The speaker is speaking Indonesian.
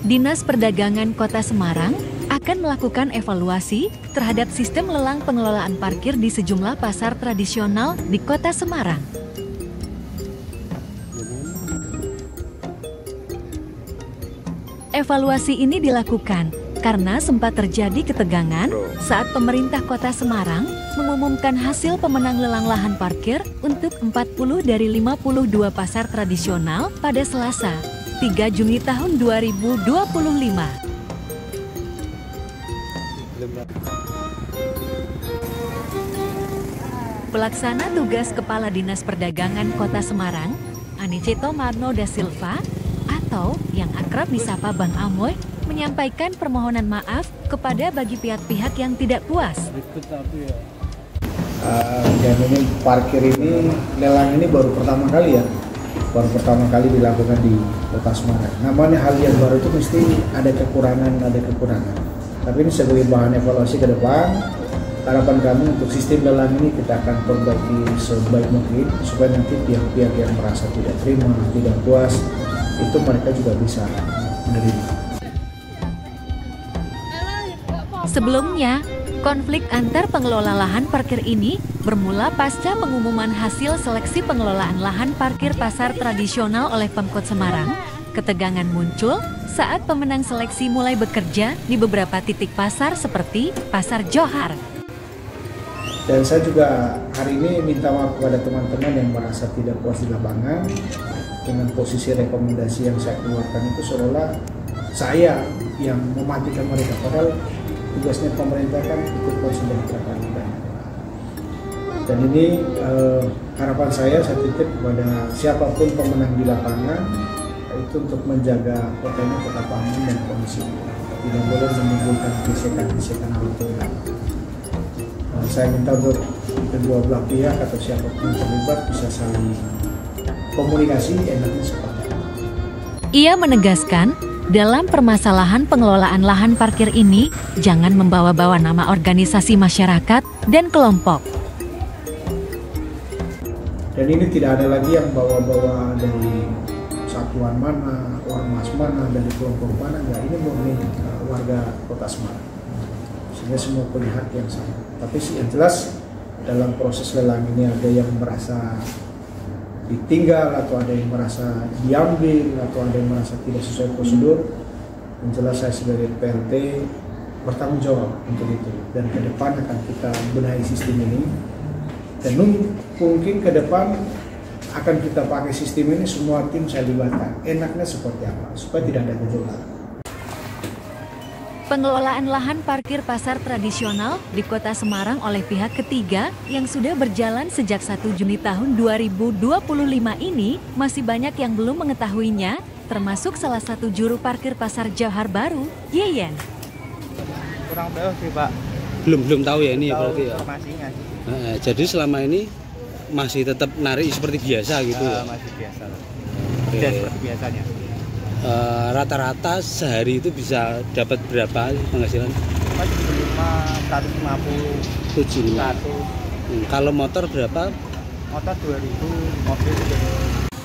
Dinas Perdagangan Kota Semarang akan melakukan evaluasi terhadap sistem lelang pengelolaan parkir di sejumlah pasar tradisional di Kota Semarang. Evaluasi ini dilakukan karena sempat terjadi ketegangan saat pemerintah Kota Semarang mengumumkan hasil pemenang lelang lahan parkir untuk 40 dari 52 pasar tradisional pada Selasa, 3 Juni tahun 2025. Pelaksana tugas Kepala Dinas Perdagangan Kota Semarang, Aniceto Marno da Silva, atau yang akrab disapa Bang Amoy, menyampaikan permohonan maaf kepada bagi pihak-pihak yang tidak puas. Dan ini parkir ini, lelang ini baru pertama kali dilakukan di Kota Semarang. Namanya hal yang baru itu mesti ada kekurangan. Tapi ini sebagai bahan evaluasi ke depan, harapan kami untuk sistem lelang ini kita akan perbaiki sebaik mungkin supaya nanti pihak-pihak yang merasa tidak terima, tidak puas, itu mereka juga bisa menerima. Sebelumnya, konflik antar pengelola lahan parkir ini bermula pasca pengumuman hasil seleksi pengelolaan lahan parkir pasar tradisional oleh Pemkot Semarang. Ketegangan muncul saat pemenang seleksi mulai bekerja di beberapa titik pasar seperti Pasar Johar. Dan saya juga hari ini minta maaf kepada teman-teman yang merasa tidak puas di lapangan dengan posisi rekomendasi yang saya keluarkan itu seolah saya yang mematikan mereka, padahal tugasnya pemerintah kan ikut konsolidasikan. Dan ini harapan saya titip kepada siapapun pemenang di lapangan itu untuk menjaga kota ini tetap aman dan kondusif, tidak boleh menimbulkan gesekan-gesekan itu. Saya minta untuk kedua belah pihak atau siapapun yang terlibat bisa saling komunikasi enaknya seperti apa. Ia menegaskan, dalam permasalahan pengelolaan lahan parkir ini, jangan membawa-bawa nama organisasi masyarakat dan kelompok. Dan ini tidak ada lagi yang bawa-bawa dari satuan mana, ormas mana, dari kelompok mana, enggak. Ini murni warga Kota Semarang. Sehingga semua punya hak yang sama. Tapi yang jelas dalam proses lelang ini ada yang merasa ditinggal, atau ada yang merasa diambil, atau ada yang merasa tidak sesuai prosedur. Yang jelas saya sebagai PLT bertanggung jawab untuk itu, dan ke depan akan kita benahi sistem ini, dan mungkin ke depan akan kita pakai sistem ini semua tim saya libatkan. Enaknya seperti apa supaya tidak ada gejolak. Pengelolaan lahan parkir pasar tradisional di Kota Semarang oleh pihak ketiga yang sudah berjalan sejak 1 Juni tahun 2025 ini masih banyak yang belum mengetahuinya, termasuk salah satu juru parkir Pasar Johar baru, Yeyen. Kurang tahu sih, Pak. Belum tahu ya ini ya berarti ya. Informasinya. Jadi selama ini masih tetap narik seperti biasa gitu ya? Masih biasa. Oke. Seperti biasanya. Rata-rata sehari itu bisa dapat berapa penghasilan? 150, 75. Kalau motor berapa? Motor 2000, mobil 2000.